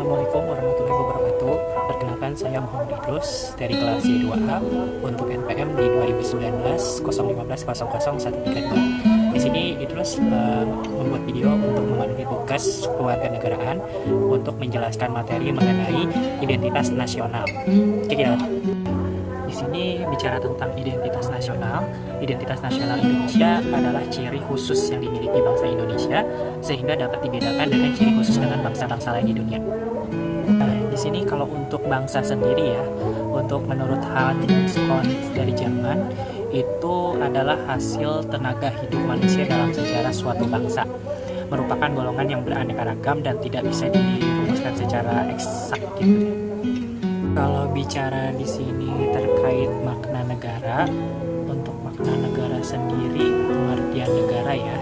Assalamualaikum warahmatullahi wabarakatuh. Perkenalkan, saya Muhammad Idrus dari kelas C2A untuk NPM di 2019 015 00 132. Di sini Idrus membuat video untuk memenuhi tugas kewarganegaraan untuk menjelaskan materi mengenai identitas nasional. Oke, kita di sini bicara tentang identitas nasional. Identitas nasional Indonesia adalah ciri khusus yang dimiliki bangsa Indonesia sehingga dapat dibedakan dengan ciri khusus dengan bangsa-bangsa lain di dunia. Nah, di sini kalau untuk bangsa sendiri ya, untuk menurut Hans Kohn dari Jerman, itu adalah hasil tenaga hidup manusia dalam sejarah suatu bangsa. Merupakan golongan yang beraneka ragam dan tidak bisa dirumuskan secara eksak gitu. Kalau bicara di sini terkait makna negara, untuk makna negara sendiri, pengertian negara ya,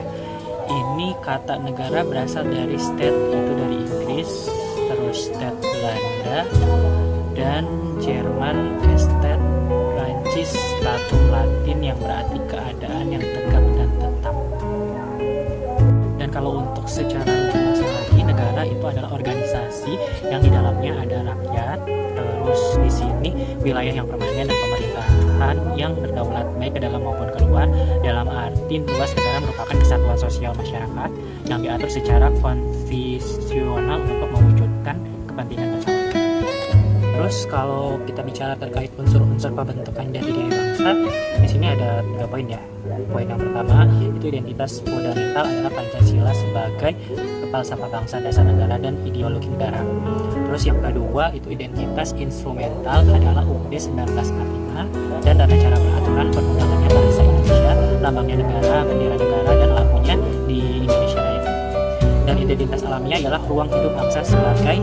ini kata negara berasal dari state, yaitu dari Inggris, terus state Belanda, dan Jerman estate, Prancis statum Latin yang berarti keadaan yang tegak dan tetap. Dan kalau untuk secara luas lagi, negara itu adalah organisasi yang di dalamnya ada rakyat. Terus di sini wilayah yang permanen dan pemerintahan yang berdaulat baik ke dalam maupun keluar. Dalam arti luas, negara merupakan kesatuan sosial masyarakat yang diatur secara konstitusional untuk mewujudkan kepentingan bersama. Terus kalau kita bicara terkait unsur-unsur pembentukan dari diri bangsa, di sini ada 3 poin ya. Poin yang pertama itu identitas fundamental adalah Pancasila sebagai kepalsafah bangsa, dasar negara dan ideologi negara. Terus yang kedua itu identitas instrumental adalah UUD 1945 dan tata cara peraturan perundangannya bahasa Indonesia, lambangnya negara, bendera negara dan lampunya di Indonesia Raya. Dan identitas alamiah ialah ruang hidup bangsa sebagai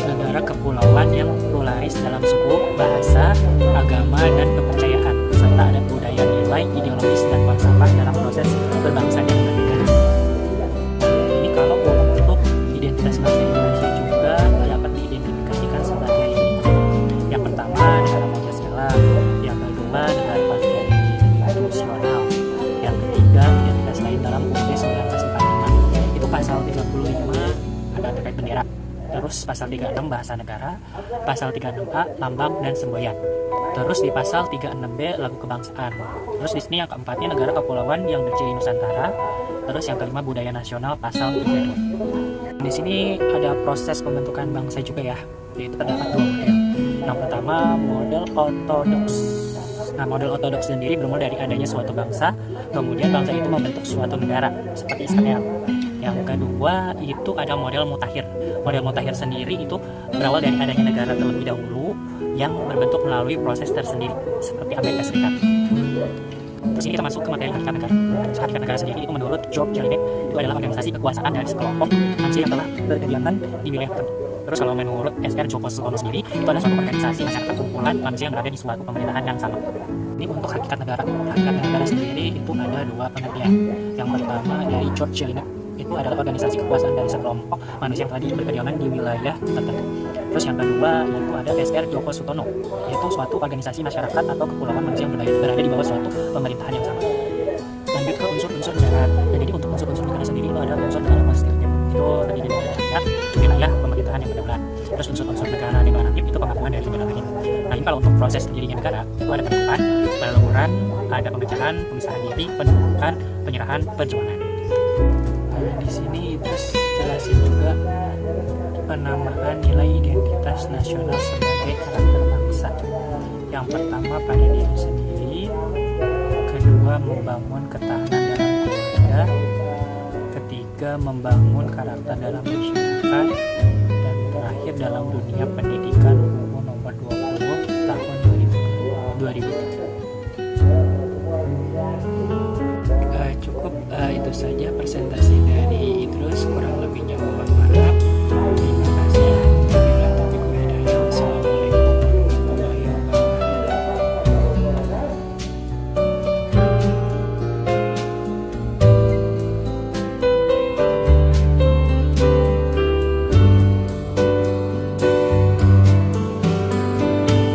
negara kepulauan yang pluralis dalam suku, bahasa, agama dan kepercayaan serta adat budaya, nilai ideologis dan falsafah dalam proses berbangsa dan bernegara. Ini kalau untuk identitas bangsa Indonesia juga dapat diidentifikasikan sebagai ini. Yang pertama negara Pancasila, yang kedua negara konstitusional, yang ketiga identitas lain dalam UUD 1945. Itu pasal 35 ada terkait bendera. Terus pasal 36 bahasa negara, pasal 36A lambang dan semboyan. Terus di pasal 36B lagu kebangsaan. Terus di sini yang keempatnya negara kepulauan yang berciri Nusantara. Terus yang kelima budaya nasional pasal 32. Di sini ada proses pembentukan bangsa juga ya, yaitu terdapat 2 model. Yang pertama model ortodoks. Nah, model ortodoks sendiri bermula dari adanya suatu bangsa, kemudian bangsa itu membentuk suatu negara seperti Israel. Yang kedua itu ada model mutakhir. Model mutakhir sendiri itu berawal dari adanya negara terlebih dahulu yang berbentuk melalui proses tersendiri seperti Amerika Serikat. Terus ini kita masuk ke materi hakikat negara. Hakikat negara sendiri itu menurut George Jelinek itu adalah organisasi kekuasaan dari sekelompok manusia yang telah berkegiatan di wilayah tertentu. Terus kalau menurut S.R. Joko Sutomo sendiri itu adalah suatu organisasi masyarakat kumpulan manusia yang berada di suatu pemerintahan yang sama. Ini untuk hakikat negara. Hakikat negara sendiri itu ada 2 pengertian. Yang pertama dari George Jelinek itu adalah organisasi kekuasaan dari sekelompok manusia yang telah berkediaman di wilayah tertentu. Terus yang kedua itu ada S.R. Joko Sutomo, yaitu suatu organisasi masyarakat atau kepulauan manusia yang berada di bawah suatu pemerintahan yang sama. Lanjut ke unsur-unsur negara. Dan jadi untuk unsur-unsur negara sendiri itu ada unsur negara konstitutif, itu terdiri dari rakyat, wilayah pemerintahan yang berdaulat. Terus unsur-unsur negara deklaratif itu pengakuan dari negara lain. Nah, ini kalau untuk proses berdirinya negara itu ada penetapan, peleluhuran, ada pemecahan, pemisahan diri, pendudukan, penyerahan, perjuangan. Di sini terus jelasin juga penamaan nilai identitas nasional sebagai karakter bangsa. Yang pertama pada diri sendiri, kedua membangun ketahanan dalam keluarga, ketiga membangun karakter dalam masyarakat, dan terakhir dalam dunia pendidikan UU nomor 20 tahun 2003. Cukup itu saja presentasi